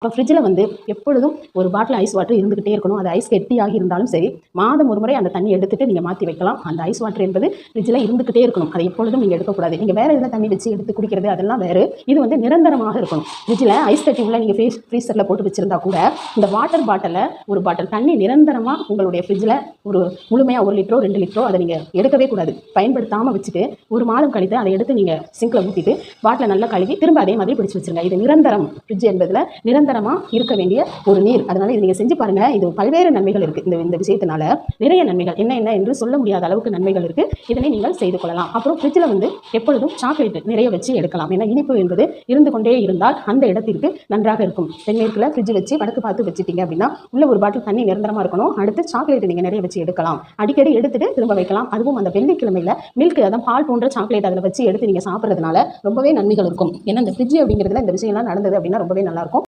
இப்போ ஃப்ரிட்ஜில் வந்து எப்பொழுதும் ஒரு பாட்டில் ஐஸ் வாட்டர் இருந்துகிட்டே இருக்கணும். அது ஐஸ் கெட்டியாகி இருந்தாலும் சரி, மாதம் ஒரு முறை அந்த தண்ணி எடுத்துட்டு நீங்கள் மாற்றி வைக்கலாம். அந்த ஐஸ் வாட்டர் என்பது ஃப்ரிட்ஜில் இருந்துகிட்டே இருக்கணும். அதை எப்பொழுதும் நீங்கள் எடுக்கக்கூடாது. நீங்கள் வேறு எதில் தண்ணி வச்சு எடுத்து குடிக்கிறது அதெல்லாம் வேறு. இது வந்து நிரந்தரமாக இருக்கணும். ஃப்ரிட்ஜில் ஐஸ் கட்டி உள்ள நீங்கள் ஃப்ரீசரில் போட்டு வச்சுருந்தா கூட இந்த வாட்டர் பாட்டிலில் ஒரு பாட்டில் தண்ணி நிரந்தரமாக உங்களுடைய ஃப்ரிட்ஜில் ஒரு முழுமையாக 1 லிட்டரோ 2 லிட்டரோ அதை நீங்கள் எடுக்கவே கூடாது. பயன்படுத்தாமல் வச்சுட்டு ஒரு மாதம் கழித்து அதை எடுத்து நீங்கள் சிங்கில் ஊற்றிட்டு பாட்டிலை நல்லா கழுவி திரும்ப அதே மாதிரி பிடிச்சி வச்சுருங்க. இது நிரந்தரம். ஃப்ரிட்ஜ் என்பதில் நிரந்தரமாக இருக்க வேண்டிய ஒரு நீர். அதனால் இது நீங்கள் செஞ்சு பாருங்கள். இது பல்வேறு நன்மைகள் இருக்குது. இந்த விஷயத்தினால நிறைய நன்மைகள் என்ன என்று சொல்ல முடியாத அளவுக்கு நன்மைகள் இருக்குது. இதனை நீங்கள் செய்து கொள்ளலாம். அப்புறம் ஃப்ரிட்ஜில் வந்து எப்பொழுதும் சாக்லேட் நிறைய வச்சு எடுக்கலாம். ஏன்னா இனிப்பு என்பது இருந்து கொண்டே இருந்தால் அந்த இடத்திற்கு நன்றாக இருக்கும். தென்மேற்கில் ஃப்ரிட்ஜ் வச்சு வடக்கு பார்த்து வச்சுட்டீங்க அப்படின்னா உள்ள ஒரு பாட்டில் தண்ணி நிரந்தரமாக இருக்கணும். அடுத்து சாக்லேட் நீங்கள் நிறைய வச்சு எடுக்கலாம். அடிக்கடி எடுத்துட்டு திரும்ப வைக்கலாம். அதுவும் அந்த வெள்ளிக்கிழமையில் மில்க், அதான் பால் போன்ற சாக்லேட் அதில் வச்சு எடுத்து நீங்கள் சாப்பிட்றதுனால ரொம்பவே நன்மைகள் இருக்கும். ஏன்னா இந்த ஃப்ரிட்ஜ் அப்படிங்கிறதுல இந்த விஷயம்லாம் நடந்தது அப்படின்னா ரொம்பவே நல்லாயிருக்கும்.